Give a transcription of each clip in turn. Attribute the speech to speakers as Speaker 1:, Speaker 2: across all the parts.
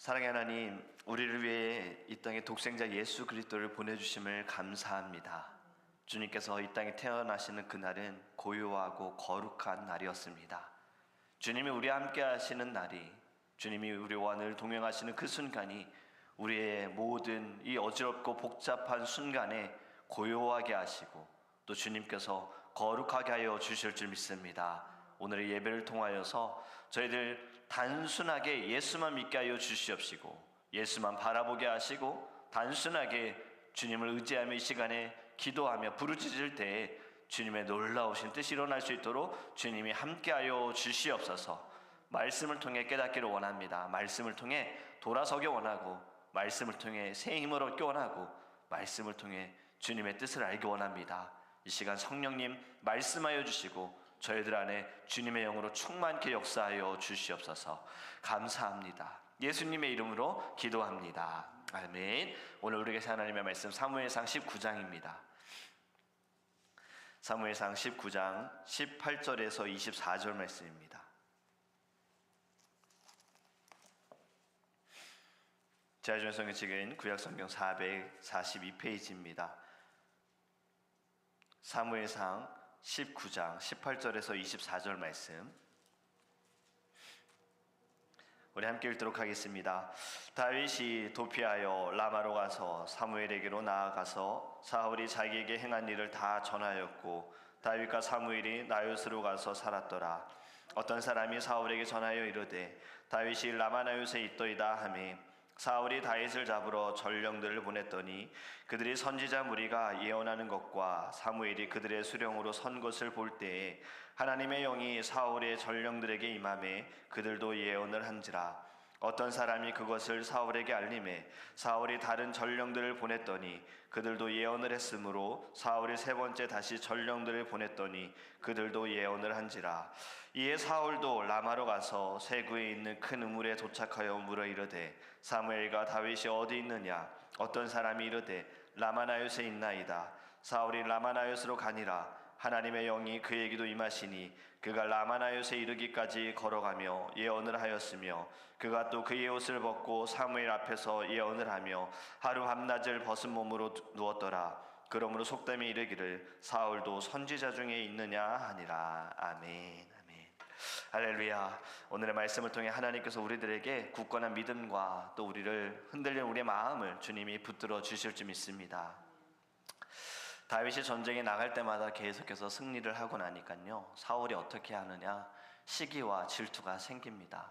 Speaker 1: 사랑의 하나님, 우리를 위해 이 땅에 독생자 예수 그리스도를 보내주심을 감사합니다. 주님께서 이 땅에 태어나시는 그날은 고요하고 거룩한 날이었습니다. 주님이 우리와 함께 하시는 날이, 주님이 우리와 늘 동행하시는 그 순간이 우리의 모든 이 어지럽고 복잡한 순간에 고요하게 하시고 또 주님께서 거룩하게 하여 주실 줄 믿습니다. 오늘의 예배를 통하여서 저희들 단순하게 예수만 믿게 하여 주시옵시고 예수만 바라보게 하시고 단순하게 주님을 의지하며 이 시간에 기도하며 부르짖을 때에 주님의 놀라우신 뜻이 일어날 수 있도록 주님이 함께하여 주시옵소서. 말씀을 통해 깨닫기를 원합니다. 말씀을 통해 돌아서기 원하고 말씀을 통해 새 힘을 얻기 원하고 말씀을 통해 주님의 뜻을 알기 원합니다. 이 시간 성령님 말씀하여 주시고 저희들 안에 주님의 영으로 충만케 역사하여 주시옵소서. 감사합니다. 예수님의 이름으로 기도합니다. 아멘. 오늘 우리에게 하나님의 말씀 사무엘상 19장입니다. 사무엘상 19장 18절에서 24절 말씀입니다. 제가 준비한 성경책은 구약성경 442페이지입니다. 사무엘상 19장 18절에서 24절 말씀 우리 함께 읽도록 하겠습니다. 다윗이 도피하여 라마로 가서 사무엘에게로 나아가서 사울이 자기에게 행한 일을 다 전하였고 다윗과 사무엘이 나요스로 가서 살았더라. 어떤 사람이 사울에게 전하여 이르되 다윗이 라마나요스에 있더이다 하매 사울이 다윗을 잡으러 전령들을 보냈더니 그들이 선지자 무리가 예언하는 것과 사무엘이 그들의 수령으로 선 것을 볼 때에 하나님의 영이 사울의 전령들에게 임하매 그들도 예언을 한지라. 어떤 사람이 그것을 사울에게 알림해 사울이 다른 전령들을 보냈더니 그들도 예언을 했으므로 사울이 세 번째 다시 전령들을 보냈더니 그들도 예언을 한지라. 이에 사울도 라마로 가서 세구에 있는 큰 우물에 도착하여 물어 이르되 사무엘과 다윗이 어디 있느냐. 어떤 사람이 이르되 라마나요스에 있나이다. 사울이 라마나요스로 가니라. 하나님의 영이 그에게도 임하시니 그가 라마나요스에 이르기까지 걸어가며 예언을 하였으며 그가 또 그의 옷을 벗고 사무엘 앞에서 예언을 하며 하루 밤낮을 벗은 몸으로 누웠더라. 그러므로 속담에 이르기를 사울도 선지자 중에 있느냐 하니라. 아멘. 아멘. 할렐루야. 오늘의 말씀을 통해 하나님께서 우리들에게 굳건한 믿음과 또 우리를 흔들리는 우리의 마음을 주님이 붙들어 주실 줄 믿습니다. 다윗이 전쟁에 나갈 때마다 계속해서 승리를 하고 나니까요, 사울이 어떻게 하느냐, 시기와 질투가 생깁니다.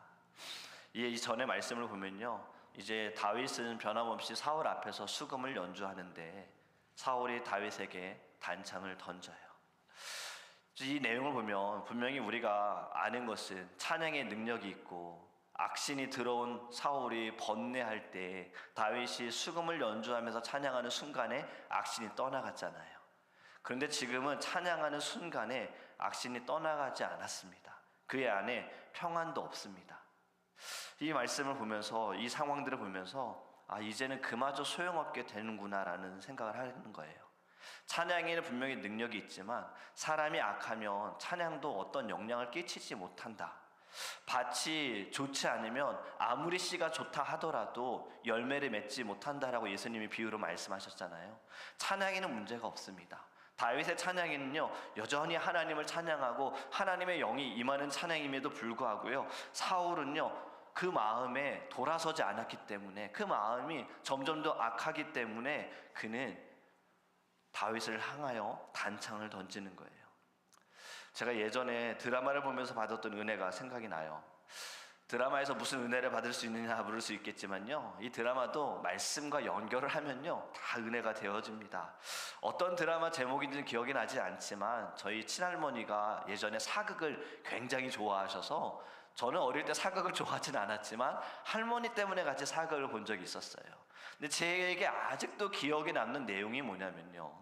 Speaker 1: 이 전의 말씀을 보면요, 이제 다윗은 변함없이 사울 앞에서 수금을 연주하는데 사울이 다윗에게 단창을 던져요. 이 내용을 보면 분명히 우리가 아는 것은 찬양의 능력이 있고 악신이 들어온 사울이 번뇌할 때 다윗이 수금을 연주하면서 찬양하는 순간에 악신이 떠나갔잖아요. 그런데 지금은 찬양하는 순간에 악신이 떠나가지 않았습니다. 그의 안에 평안도 없습니다. 이 말씀을 보면서, 이 상황들을 보면서 이제는 그마저 소용없게 되는구나라는 생각을 하는 거예요. 찬양에는 분명히 능력이 있지만 사람이 악하면 찬양도 어떤 영향을 끼치지 못한다. 밭이 좋지 않으면 아무리 씨가 좋다 하더라도 열매를 맺지 못한다라고 예수님이 비유로 말씀하셨잖아요. 찬양에는 문제가 없습니다. 다윗의 찬양에는요, 여전히 하나님을 찬양하고 하나님의 영이 임하는 찬양임에도 불구하고요, 사울은요 그 마음에 돌아서지 않았기 때문에, 그 마음이 점점 더 악하기 때문에 그는 다윗을 향하여 단창을 던지는 거예요. 제가 예전에 드라마를 보면서 받았던 은혜가 생각이 나요. 드라마에서 무슨 은혜를 받을 수 있느냐 물을 수 있겠지만요, 이 드라마도 말씀과 연결을 하면요 다 은혜가 되어집니다. 어떤 드라마 제목인지는 기억이 나지 않지만 저희 친할머니가 예전에 사극을 굉장히 좋아하셔서, 저는 어릴 때 사극을 좋아하진 않았지만 할머니 때문에 같이 사극을 본 적이 있었어요. 근데 제게 아직도 기억에 남는 내용이 뭐냐면요,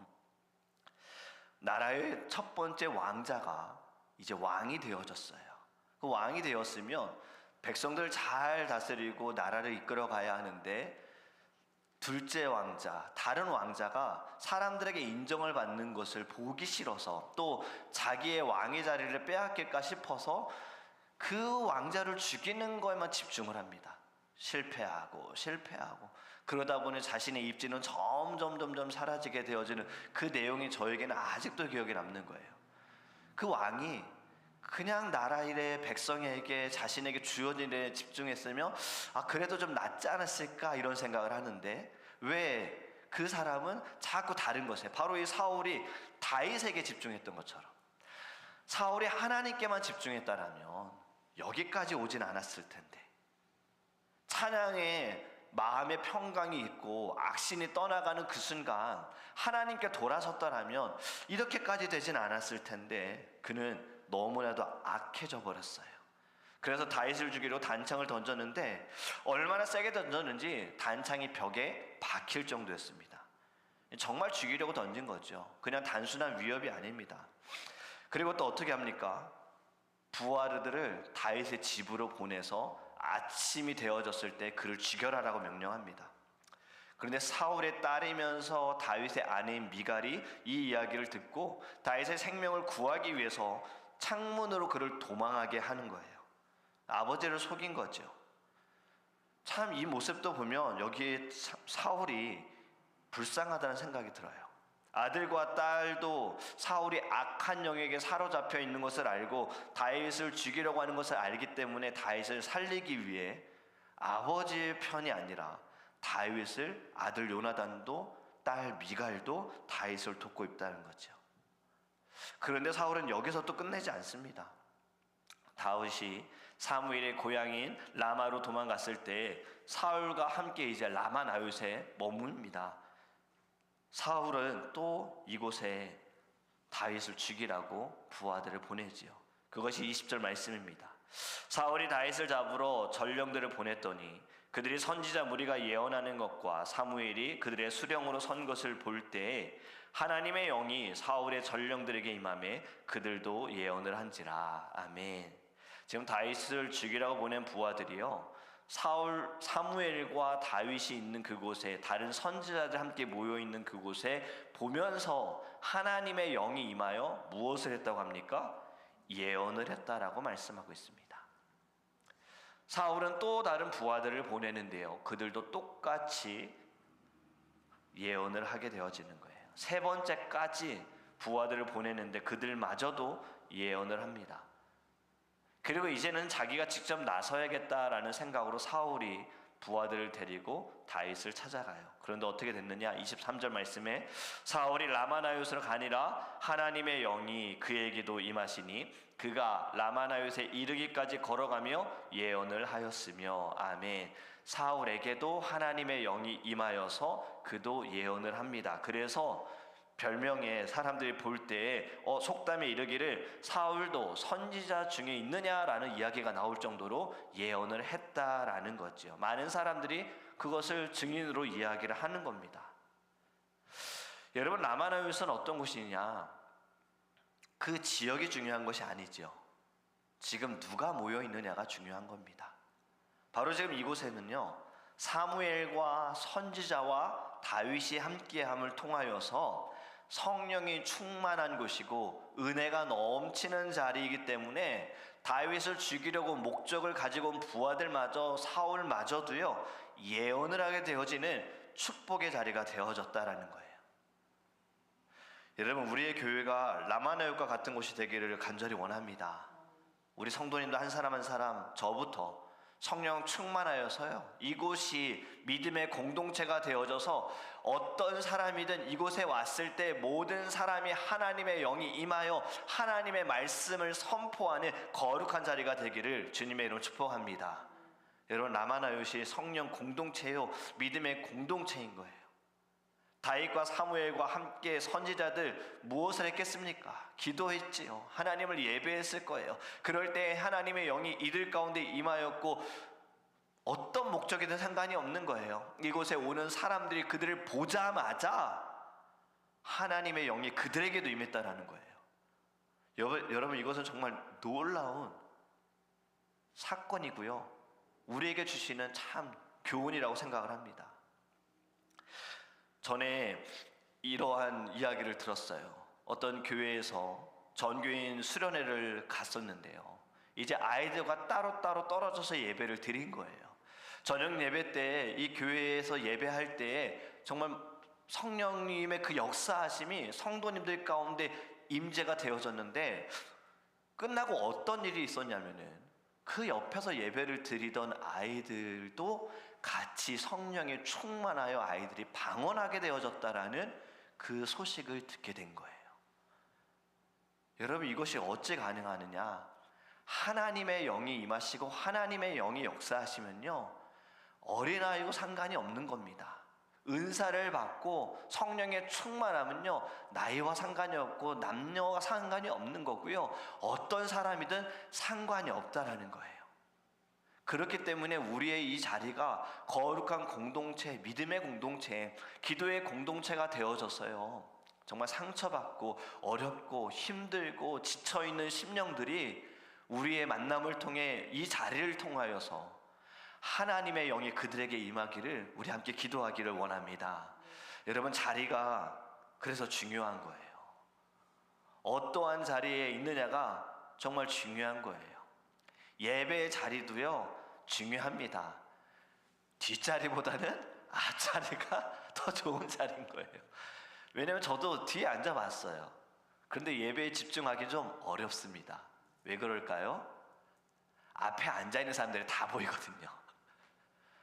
Speaker 1: 나라의 첫 번째 왕자가 이제 왕이 되어졌어요. 그 왕이 되었으면 백성들을 잘 다스리고 나라를 이끌어 가야 하는데, 둘째 왕자, 다른 왕자가 사람들에게 인정을 받는 것을 보기 싫어서 또 자기의 왕의 자리를 빼앗길까 싶어서 그 왕자를 죽이는 것에만 집중을 합니다. 실패하고 그러다 보니 자신의 입지는 점점 사라지게 되어지는 그 내용이 저에게는 아직도 기억에 남는 거예요. 그 왕이 그냥 나라 일에 백성에게 자신에게 주어진 일에 집중했으면 그래도 좀 낫지 않았을까 이런 생각을 하는데, 왜 그 사람은 자꾸 다른 것에, 바로 이 사울이 다윗에게 집중했던 것처럼 사울이 하나님께만 집중했다라면 여기까지 오진 않았을 텐데, 찬양에 마음의 평강이 있고 악신이 떠나가는 그 순간 하나님께 돌아섰다라면 이렇게까지 되진 않았을 텐데, 그는 너무나도 악해져 버렸어요. 그래서 다윗을 죽이려고 단창을 던졌는데 얼마나 세게 던졌는지 단창이 벽에 박힐 정도였습니다. 정말 죽이려고 던진 거죠. 그냥 단순한 위협이 아닙니다. 그리고 또 어떻게 합니까? 부하들을 다윗의 집으로 보내서 아침이 되어졌을 때 그를 죽여라라고 명령합니다. 그런데 사울의 딸이면서 다윗의 아내인 미갈이 이 이야기를 듣고 다윗의 생명을 구하기 위해서 창문으로 그를 도망하게 하는 거예요. 아버지를 속인 거죠. 참 이 모습도 보면 여기에 사울이 불쌍하다는 생각이 들어요. 아들과 딸도 사울이 악한 영에게 사로잡혀 있는 것을 알고 다윗을 죽이려고 하는 것을 알기 때문에 다윗을 살리기 위해 아버지의 편이 아니라 다윗을, 아들 요나단도 딸 미갈도 다윗을 돕고 있다는 거죠. 그런데 사울은 여기서 또 끝내지 않습니다. 다윗이 사무엘의 고향인 라마로 도망갔을 때 사울과 함께 이제 라마 나요트에 머뭅니다. 사울은 또 이곳에 다윗을 죽이라고 부하들을 보내지요. 그것이 20절 말씀입니다. 사울이 다윗을 잡으러 전령들을 보냈더니 그들이 선지자 무리가 예언하는 것과 사무엘이 그들의 수령으로 선 것을 볼 때에 하나님의 영이 사울의 전령들에게 임하매 그들도 예언을 한지라. 아멘. 지금 다윗을 죽이라고 보낸 부하들이요, 사무엘과 다윗이 있는 그곳에, 다른 선지자들 함께 모여 있는 그곳에 보면서 하나님의 영이 임하여 무엇을 했다고 합니까? 예언을 했다라고 말씀하고 있습니다. 사울은 또 다른 부하들을 보내는데요, 그들도 똑같이 예언을 하게 되어지는 거예요. 세 번째까지 부하들을 보내는데 그들마저도 예언을 합니다. 그리고 이제는 자기가 직접 나서야겠다라는 생각으로 사울이 부하들을 데리고 다윗을 찾아가요. 그런데 어떻게 됐느냐? 23절 말씀에 사울이 라마나요트로 가니라 하나님의 영이 그에게도 임하시니 그가 라마나요트에 이르기까지 걸어가며 예언을 하였으며. 아멘. 사울에게도 하나님의 영이 임하여서 그도 예언을 합니다. 그래서 별명에 사람들이 볼 때에 속담에 이르기를 사울도 선지자 중에 있느냐라는 이야기가 나올 정도로 예언을 했다라는 거죠. 많은 사람들이 그것을 증인으로 이야기를 하는 겁니다. 여러분, 라마나요트는 어떤 곳이냐? 그 지역이 중요한 것이 아니죠. 지금 누가 모여 있느냐가 중요한 겁니다. 바로 지금 이곳에는요, 사무엘과 선지자와 다윗이 함께함을 통하여서 성령이 충만한 곳이고 은혜가 넘치는 자리이기 때문에 다윗을 죽이려고 목적을 가지고 온 부하들마저, 사울마저도요, 예언을 하게 되어지는 축복의 자리가 되어졌다라는 거예요. 여러분, 우리의 교회가 라마나요트과 같은 곳이 되기를 간절히 원합니다. 우리 성도님도 한 사람 한 사람, 저부터 성령 충만하여서요, 이곳이 믿음의 공동체가 되어져서 어떤 사람이든 이곳에 왔을 때 모든 사람이 하나님의 영이 임하여 하나님의 말씀을 선포하는 거룩한 자리가 되기를 주님의 이름으로 축복합니다. 여러분, 라마나요트이 성령 공동체요, 믿음의 공동체인 거예요. 다윗과 사무엘과 함께 선지자들 무엇을 했겠습니까? 기도했지요. 하나님을 예배했을 거예요. 그럴 때 하나님의 영이 이들 가운데 임하였고 어떤 목적이든 상관이 없는 거예요. 이곳에 오는 사람들이 그들을 보자마자 하나님의 영이 그들에게도 임했다라는 거예요. 여러분, 이것은 정말 놀라운 사건이고요, 우리에게 주시는 참 교훈이라고 생각을 합니다. 전에 이러한 이야기를 들었어요. 어떤 교회에서 전교인 수련회를 갔었는데요, 이제 아이들과 따로따로 떨어져서 예배를 드린 거예요. 저녁 예배 때 이 교회에서 예배할 때 정말 성령님의 그 역사하심이 성도님들 가운데 임재가 되어졌는데, 끝나고 어떤 일이 있었냐면은 그 옆에서 예배를 드리던 아이들도 같이 성령에 충만하여 아이들이 방언하게 되어졌다라는 그 소식을 듣게 된 거예요. 여러분, 이것이 어찌 가능하느냐? 하나님의 영이 임하시고 하나님의 영이 역사하시면요, 어린아이고 상관이 없는 겁니다. 은사를 받고 성령에 충만하면요, 나이와 상관이 없고 남녀와 상관이 없는 거고요, 어떤 사람이든 상관이 없다라는 거예요. 그렇기 때문에 우리의 이 자리가 거룩한 공동체, 믿음의 공동체, 기도의 공동체가 되어졌어요. 정말 상처받고 어렵고 힘들고 지쳐있는 심령들이 우리의 만남을 통해 이 자리를 통하여서 하나님의 영이 그들에게 임하기를 우리 함께 기도하기를 원합니다. 여러분, 자리가 그래서 중요한 거예요. 어떠한 자리에 있느냐가 정말 중요한 거예요. 예배의 자리도요, 중요합니다. 뒷자리보다는 앞자리가 더 좋은 자리인 거예요. 왜냐면 저도 뒤에 앉아봤어요. 그런데 예배에 집중하기 좀 어렵습니다. 왜 그럴까요? 앞에 앉아있는 사람들이 다 보이거든요.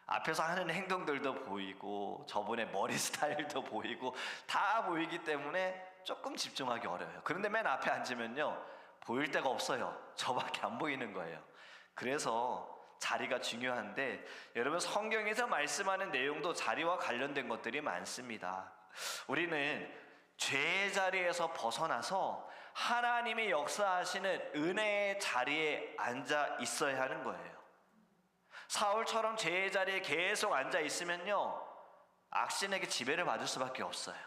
Speaker 1: 앞에서 하는 행동들도 보이고 저분의 머리 스타일도 보이고 다 보이기 때문에 조금 집중하기 어려워요. 그런데 맨 앞에 앉으면요, 보일 데가 없어요. 저밖에 안 보이는 거예요. 그래서 자리가 중요한데, 여러분, 성경에서 말씀하는 내용도 자리와 관련된 것들이 많습니다. 우리는 죄의 자리에서 벗어나서 하나님의 역사하시는 은혜의 자리에 앉아 있어야 하는 거예요. 사울처럼 죄의 자리에 계속 앉아 있으면요, 악신에게 지배를 받을 수밖에 없어요.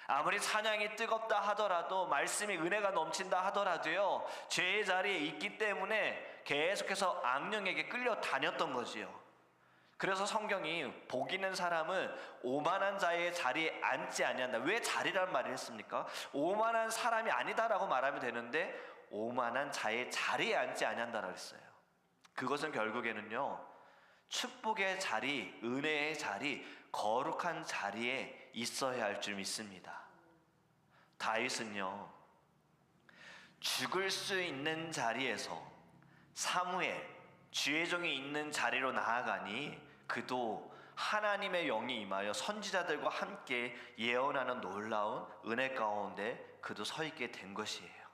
Speaker 1: 아무리 찬양이 뜨겁다 하더라도, 말씀이 은혜가 넘친다 하더라도요, 죄의 자리에 있기 때문에 계속해서 악령에게 끌려다녔던 거지요. 그래서 성경이 복 있는 사람은 오만한 자의 자리에 앉지 아니한다. 왜 자리란 말을 했습니까? 오만한 사람이 아니다라고 말하면 되는데 오만한 자의 자리에 앉지 아니한다라고 했어요. 그것은 결국에는요, 축복의 자리, 은혜의 자리, 거룩한 자리에 있어야 할 줄 믿습니다. 다윗은요, 죽을 수 있는 자리에서 사무엘, 주의 종이 있는 자리로 나아가니 그도 하나님의 영이 임하여 선지자들과 함께 예언하는 놀라운 은혜 가운데 그도 서 있게 된 것이에요.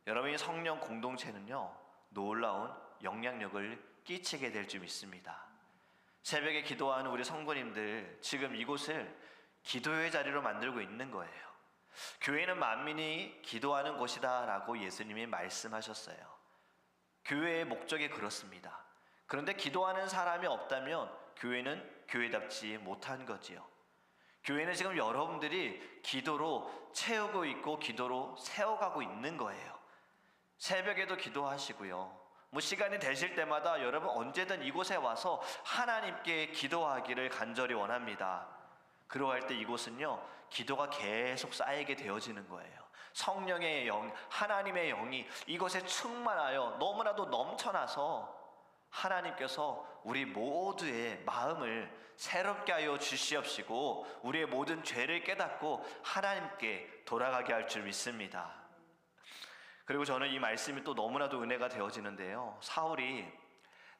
Speaker 1: 여러분이 성령 공동체는요, 놀라운 영향력을 끼치게 될 줄 믿습니다. 새벽에 기도하는 우리 성도님들, 지금 이곳을 기도의 자리로 만들고 있는 거예요. 교회는 만민이 기도하는 곳이다 라고 예수님이 말씀하셨어요. 교회의 목적이 그렇습니다. 그런데 기도하는 사람이 없다면 교회는 교회답지 못한 거지요. 교회는 지금 여러분들이 기도로 채우고 있고 기도로 세워가고 있는 거예요. 새벽에도 기도하시고요, 시간이 되실 때마다 여러분 언제든 이곳에 와서 하나님께 기도하기를 간절히 원합니다. 그러할 때 이곳은요, 기도가 계속 쌓이게 되어지는 거예요. 성령의 영, 하나님의 영이 이곳에 충만하여 너무나도 넘쳐나서 하나님께서 우리 모두의 마음을 새롭게 하여 주시옵시고 우리의 모든 죄를 깨닫고 하나님께 돌아가게 할 줄 믿습니다. 그리고 저는 이 말씀이 또 너무나도 은혜가 되어지는데요, 사울이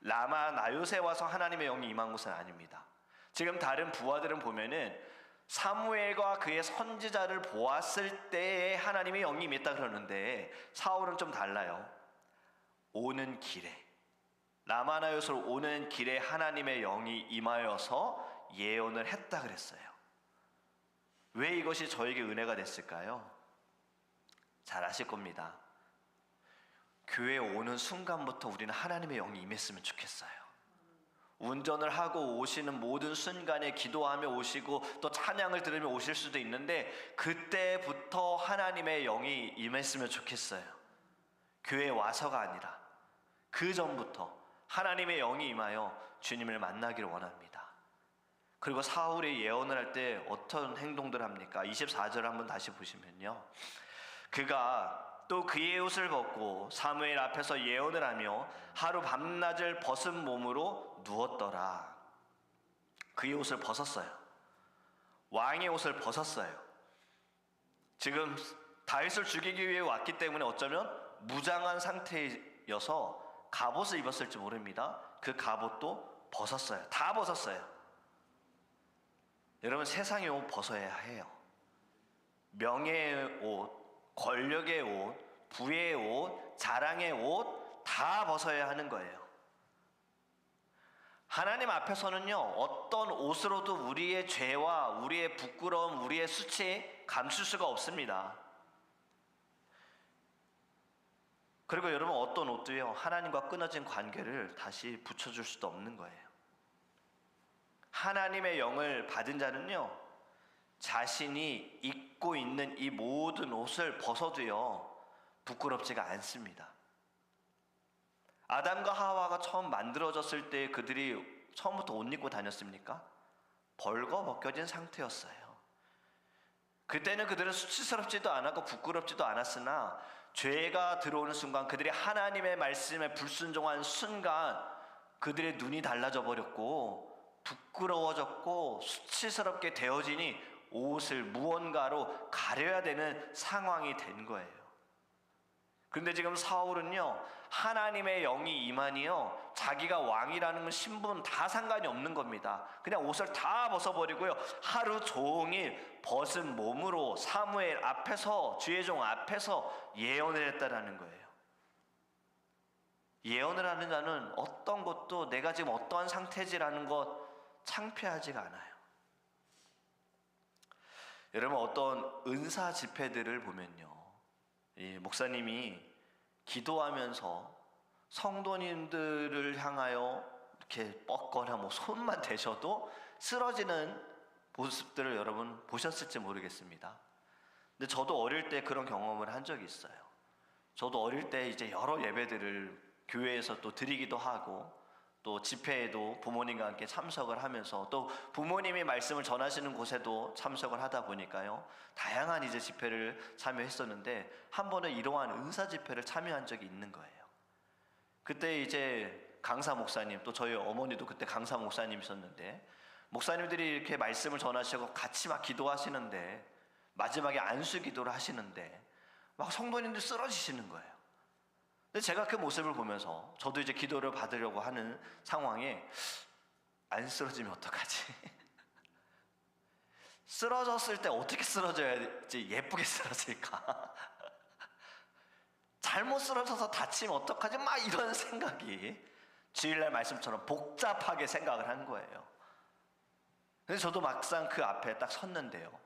Speaker 1: 라마 나요세 와서 하나님의 영이 임한 것은 아닙니다. 지금 다른 부하들은 보면은 사무엘과 그의 선지자를 보았을 때에 하나님의 영이 임했다 그러는데, 사울은 좀 달라요. 오는 길에, 라마나요스로 오는 길에 하나님의 영이 임하여서 예언을 했다 그랬어요. 왜 이것이 저에게 은혜가 됐을까요? 잘 아실 겁니다. 교회에 오는 순간부터 우리는 하나님의 영이 임했으면 좋겠어요. 운전을 하고 오시는 모든 순간에 기도하며 오시고 또 찬양을 들으며 오실 수도 있는데, 그때부터 하나님의 영이 임했으면 좋겠어요. 교회에 와서가 아니라 그 전부터 하나님의 영이 임하여 주님을 만나기를 원합니다. 그리고 사울이 예언을 할 때 어떤 행동들을 합니까? 24절을 한번 다시 보시면요, 그가 또 그의 옷을 벗고 사무엘 앞에서 예언을 하며 하루 밤낮을 벗은 몸으로 누웠더라. 그의 옷을 벗었어요. 왕의 옷을 벗었어요. 지금 다윗을 죽이기 위해 왔기 때문에 어쩌면 무장한 상태여서 갑옷을 입었을지 모릅니다. 그 갑옷도 벗었어요. 다 벗었어요. 여러분, 세상의 옷 벗어야 해요. 명예의 옷, 권력의 옷, 부의 옷, 자랑의 옷 다 벗어야 하는 거예요. 하나님 앞에서는요, 어떤 옷으로도 우리의 죄와 우리의 부끄러움, 우리의 수치 감출 수가 없습니다. 그리고 여러분, 어떤 옷도요, 하나님과 끊어진 관계를 다시 붙여줄 수도 없는 거예요. 하나님의 영을 받은 자는요, 자신이 입고 있는 이 모든 옷을 벗어도요, 부끄럽지가 않습니다. 아담과 하와가 처음 만들어졌을 때 그들이 처음부터 옷 입고 다녔습니까? 벌거벗겨진 상태였어요. 그때는 그들은 수치스럽지도 않았고 부끄럽지도 않았으나 죄가 들어오는 순간, 그들이 하나님의 말씀에 불순종한 순간 그들의 눈이 달라져 버렸고 부끄러워졌고 수치스럽게 되어지니 옷을 무언가로 가려야 되는 상황이 된 거예요. 그런데 지금 사울은요, 하나님의 영이 임하니요, 자기가 왕이라는 신분 다 상관이 없는 겁니다. 그냥 옷을 다 벗어버리고요, 하루 종일 벗은 몸으로 사무엘 앞에서, 주의 종 앞에서 예언을 했다라는 거예요. 예언을 하는 자는 어떤 것도 내가 지금 어떠한 상태지라는 것 창피하지가 않아요. 여러분, 어떤 은사 집회들을 보면요, 이 목사님이 기도하면서 성도님들을 향하여 이렇게 뻗거나 손만 대셔도 쓰러지는 모습들을 여러분 보셨을지 모르겠습니다. 근데 저도 어릴 때 그런 경험을 한 적이 있어요. 저도 어릴 때 이제 여러 예배들을 교회에서 또 드리기도 하고, 또 집회에도 부모님과 함께 참석을 하면서, 또 부모님이 말씀을 전하시는 곳에도 참석을 하다 보니까요, 다양한 이제 집회를 참여했었는데, 한 번은 이러한 은사 집회를 참여한 적이 있는 거예요. 그때 이제 강사 목사님, 또 저희 어머니도 그때 강사 목사님이셨는데, 목사님들이 이렇게 말씀을 전하시고 같이 막 기도하시는데, 마지막에 안수 기도를 하시는데 막 성도님들 쓰러지시는 거예요. 근데 제가 그 모습을 보면서 저도 이제 기도를 받으려고 하는 상황에, 안 쓰러지면 어떡하지? 쓰러졌을 때 어떻게 쓰러져야지 예쁘게 쓰러질까? 잘못 쓰러져서 다치면 어떡하지? 막 이런 생각이 주일날 말씀처럼 복잡하게 생각을 한 거예요. 그래서 저도 막상 그 앞에 딱 섰는데요,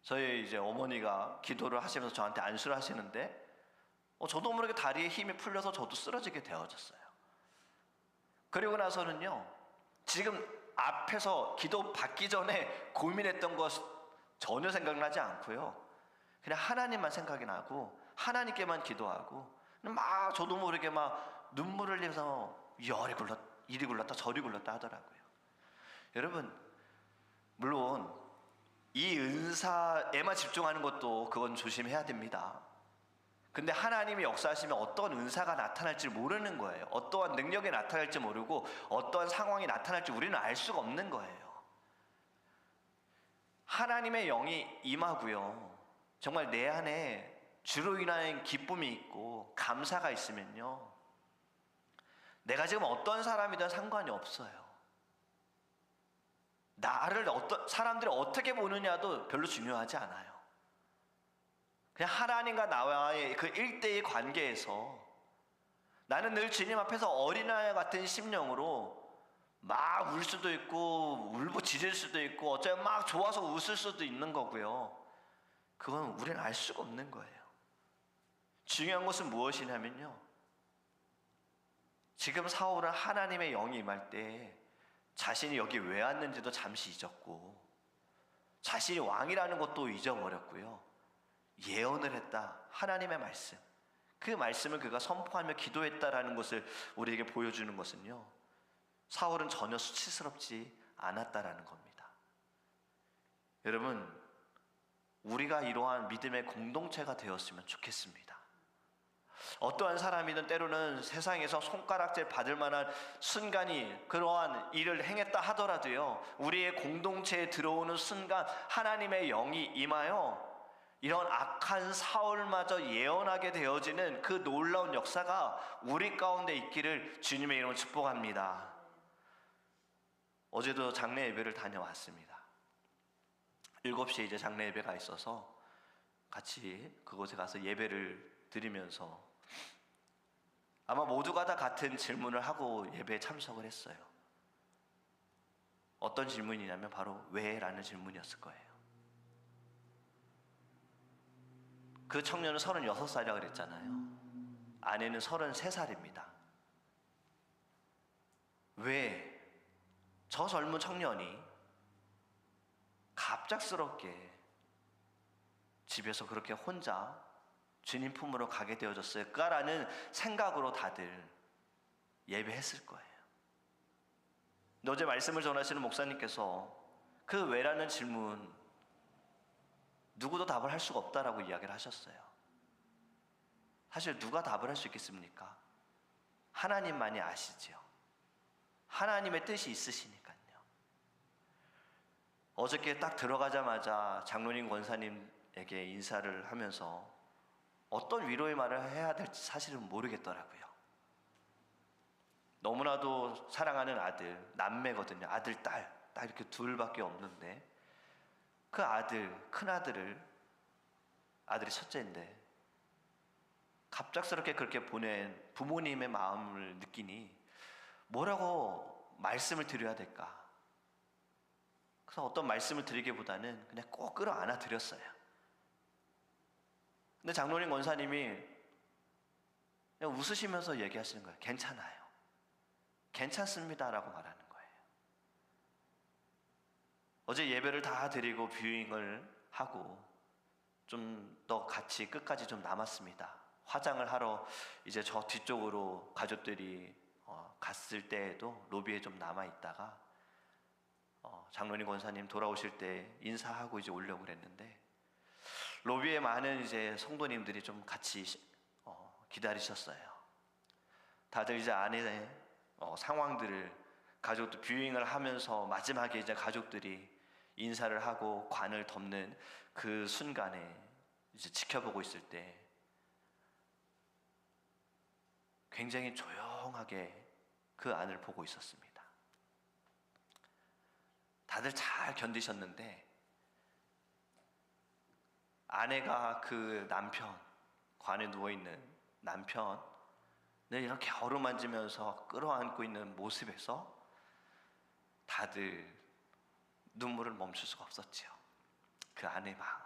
Speaker 1: 저희 이제 어머니가 기도를 하시면서 저한테 안수를 하시는데, 저도 모르게 다리에 힘이 풀려서 저도 쓰러지게 되어졌어요. 그리고 나서는요, 지금 앞에서 기도 받기 전에 고민했던 것 전혀 생각나지 않고요, 그냥 하나님만 생각이 나고 하나님께만 기도하고, 막 저도 모르게 막 눈물을 흘리면서 이리 굴렀다 저리 굴렀다 하더라고요. 여러분, 물론 이 은사에만 집중하는 것도 그건 조심해야 됩니다. 근데 하나님이 역사하시면 어떤 은사가 나타날지 모르는 거예요. 어떠한 능력이 나타날지 모르고 어떠한 상황이 나타날지 우리는 알 수가 없는 거예요. 하나님의 영이 임하고요, 정말 내 안에 주로 인한 기쁨이 있고 감사가 있으면요, 내가 지금 어떤 사람이든 상관이 없어요. 나를 사람들이 어떻게 보느냐도 별로 중요하지 않아요. 그냥 하나님과 나와의 그 1대1 관계에서 나는 늘 주님 앞에서 어린아이 같은 심령으로 막 울 수도 있고 울부짖을 수도 있고 어쩌면 막 좋아서 웃을 수도 있는 거고요, 그건 우리는 알 수가 없는 거예요. 중요한 것은 무엇이냐면요, 지금 사울은 하나님의 영이 임할 때 자신이 여기 왜 왔는지도 잠시 잊었고, 자신이 왕이라는 것도 잊어버렸고요, 예언을 했다. 하나님의 말씀, 그 말씀을 그가 선포하며 기도했다라는 것을 우리에게 보여주는 것은요, 사울은 전혀 수치스럽지 않았다라는 겁니다. 여러분, 우리가 이러한 믿음의 공동체가 되었으면 좋겠습니다. 어떠한 사람이든 때로는 세상에서 손가락질 받을 만한 순간이 그러한 일을 행했다 하더라도요, 우리의 공동체에 들어오는 순간 하나님의 영이 임하여 이런 악한 사울마저 예언하게 되어지는 그 놀라운 역사가 우리 가운데 있기를 주님의 이름으로 축복합니다. 어제도 장례 예배를 다녀왔습니다. 7시에 이제 장례 예배가 있어서 같이 그곳에 가서 예배를 드리면서 아마 모두가 다 같은 질문을 하고 예배에 참석을 했어요. 어떤 질문이냐면 바로 왜? 라는 질문이었을 거예요. 그 청년은 36살이라고 그랬잖아요. 아내는 33살입니다. 왜 저 젊은 청년이 갑작스럽게 집에서 그렇게 혼자 주님 품으로 가게 되어졌을까라는 생각으로 다들 예배했을 거예요. 근데 어제 말씀을 전하시는 목사님께서 그 왜라는 질문 누구도 답을 할 수가 없다라고 이야기를 하셨어요. 사실 누가 답을 할 수 있겠습니까? 하나님만이 아시지요. 하나님의 뜻이 있으시니까요. 어저께 딱 들어가자마자 장로님 권사님에게 인사를 하면서 어떤 위로의 말을 해야 될지 사실은 모르겠더라고요. 너무나도 사랑하는 아들, 남매거든요. 아들, 딸 이렇게 둘밖에 없는데 그 아들, 큰아들이 첫째인데 갑작스럽게 그렇게 보낸 부모님의 마음을 느끼니 뭐라고 말씀을 드려야 될까? 그래서 어떤 말씀을 드리기보다는 그냥 꼭 끌어안아 드렸어요. 근데 장로님 권사님이 그냥 웃으시면서 얘기하시는 거예요. 괜찮아요. 괜찮습니다라고 말하는 거예요. 어제 예배를 다 드리고 뷰잉을 하고 좀 더 같이 끝까지 좀 남았습니다. 화장을 하러 이제 저 뒤쪽으로 가족들이 갔을 때에도 로비에 좀 남아 있다가 장로님 권사님 돌아오실 때 인사하고 이제 오려고 그랬는데 로비에 많은 이제 성도님들이 좀 같이 기다리셨어요. 다들 이제 안에 상황들을 가족들 뷰잉을 하면서 마지막에 이제 가족들이 인사를 하고 관을 덮는 그 순간에 이제 지켜보고 있을 때 굉장히 조용하게 그 안을 보고 있었습니다. 다들 잘 견디셨는데 아내가 그 남편, 관에 누워있는 남편을 이렇게 어루만지면서 끌어안고 있는 모습에서 다들 눈물을 멈출 수가 없었지요. 그 아내의 마음.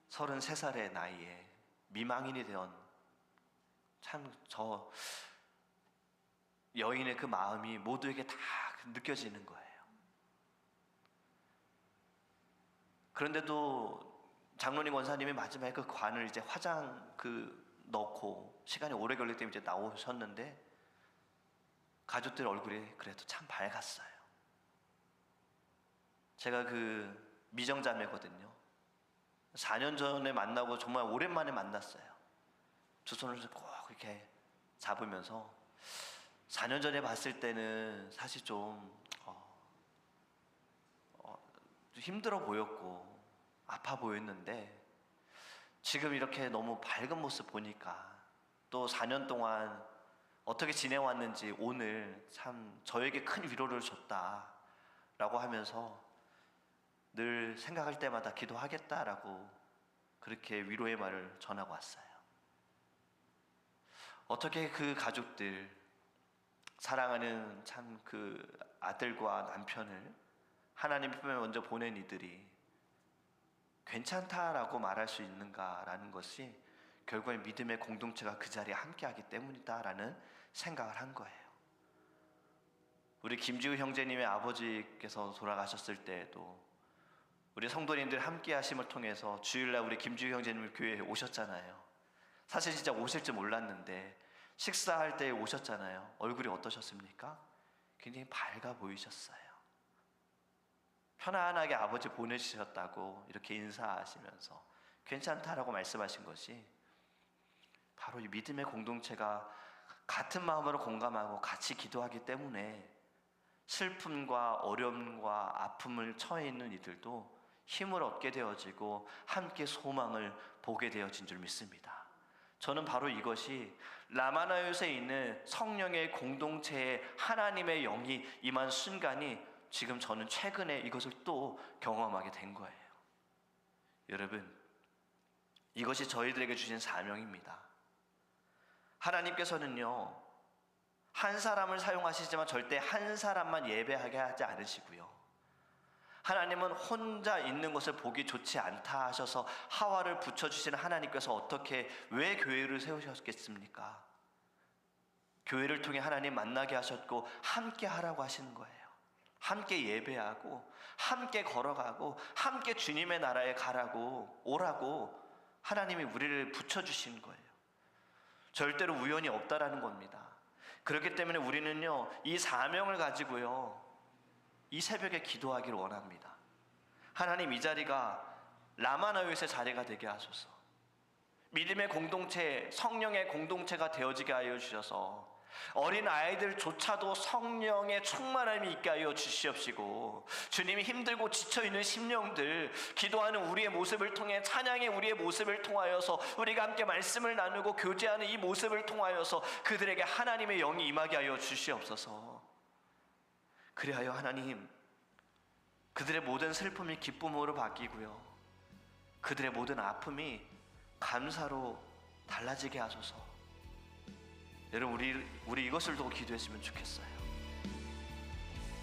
Speaker 1: 33살의 나이에 미망인이 되온 참 저 여인의 그 마음이 모두에게 다 느껴지는 거예요. 그런데도 장로님 권사님이 마지막에 그 관을 이제 화장 넣고 시간이 오래 걸리기 때문에 이제 나오셨는데 가족들 얼굴이 그래도 참 밝았어요. 제가 그 미정자매거든요. 4년 전에 만나고 정말 오랜만에 만났어요. 두 손을 꼭 이렇게 잡으면서 4년 전에 봤을 때는 사실 좀 힘들어 보였고 아파 보였는데 지금 이렇게 너무 밝은 모습 보니까 또 4년 동안 어떻게 지내왔는지 오늘 참 저에게 큰 위로를 줬다라고 하면서 늘 생각할 때마다 기도하겠다라고 그렇게 위로의 말을 전하고 왔어요. 어떻게 그 가족들, 사랑하는 참 그 아들과 남편을 하나님 품에 먼저 보낸 이들이 괜찮다라고 말할 수 있는가라는 것이 결국엔 믿음의 공동체가 그 자리에 함께하기 때문이다라는 생각을 한 거예요. 우리 김지우 형제님의 아버지께서 돌아가셨을 때에도 우리 성도님들 함께 하심을 통해서 주일날 우리 김지우 형제님 교회에 오셨잖아요. 사실 진짜 오실 줄 몰랐는데 식사할 때 오셨잖아요. 얼굴이 어떠셨습니까? 굉장히 밝아 보이셨어요. 편안하게 아버지 보내주셨다고 이렇게 인사하시면서 괜찮다라고 말씀하신 것이 바로 이 믿음의 공동체가 같은 마음으로 공감하고 같이 기도하기 때문에 슬픔과 어려움과 아픔을 처해 있는 이들도 힘을 얻게 되어지고 함께 소망을 보게 되어진 줄 믿습니다. 저는 바로 이것이 라마나요에 있는 성령의 공동체에 하나님의 영이 임한 순간이 지금 저는 최근에 이것을 또 경험하게 된 거예요. 여러분, 이것이 저희들에게 주신 사명입니다. 하나님께서는요, 한 사람을 사용하시지만 절대 한 사람만 예배하게 하지 않으시고요, 하나님은 혼자 있는 것을 보기 좋지 않다 하셔서 하와를 붙여주시는 하나님께서 어떻게 왜 교회를 세우셨겠습니까? 교회를 통해 하나님 만나게 하셨고 함께 하라고 하시는 거예요. 함께 예배하고 함께 걸어가고 함께 주님의 나라에 가라고 오라고 하나님이 우리를 붙여주신 거예요. 절대로 우연이 없다라는 겁니다. 그렇기 때문에 우리는요, 이 사명을 가지고요, 이 새벽에 기도하기를 원합니다. 하나님, 이 자리가 라마나요의 자리가 되게 하소서. 믿음의 공동체, 성령의 공동체가 되어지게 하여 주셔서 어린 아이들조차도 성령의 충만함이 있게 하여 주시옵시고, 주님이 힘들고 지쳐있는 심령들, 기도하는 우리의 모습을 통해, 찬양의 우리의 모습을 통하여서 우리가 함께 말씀을 나누고 교제하는 이 모습을 통하여서 그들에게 하나님의 영이 임하게 하여 주시옵소서. 그리하여 하나님, 그들의 모든 슬픔이 기쁨으로 바뀌고요, 그들의 모든 아픔이 감사로 달라지게 하소서. 여러분, 우리 이것을 두고 기도했으면 좋겠어요.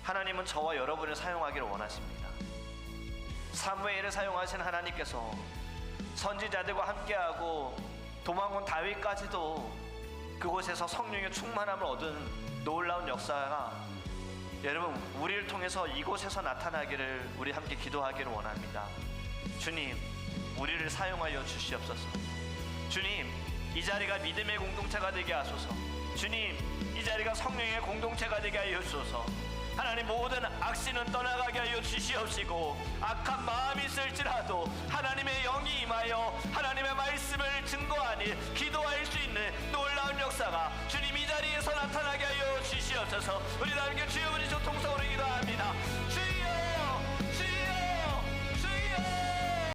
Speaker 1: 하나님은 저와 여러분을 사용하기를 원하십니다. 사무엘을 사용하신 하나님께서 선지자들과 함께하고 도망 온 다윗까지도 그곳에서 성령의 충만함을 얻은 놀라운 역사가, 여러분, 우리를 통해서 이곳에서 나타나기를 우리 함께 기도하기를 원합니다. 주님, 우리를 사용하여 주시옵소서. 주님, 이 자리가 믿음의 공동체가 되게 하소서. 주님, 이 자리가 성령의 공동체가 되게 하여 주소서. 하나님, 모든 악신은 떠나가게 하여 주시옵시고, 악한 마음이 있을지라도 하나님의 영이 임하여 하나님의 말씀을 증거하니 기도할 수 있는 놀라운 역사가 주님 이 자리에서 나타나게 하여 주시옵소서. 우리 다 함께 주여 부르시고 통성으로 기도합니다.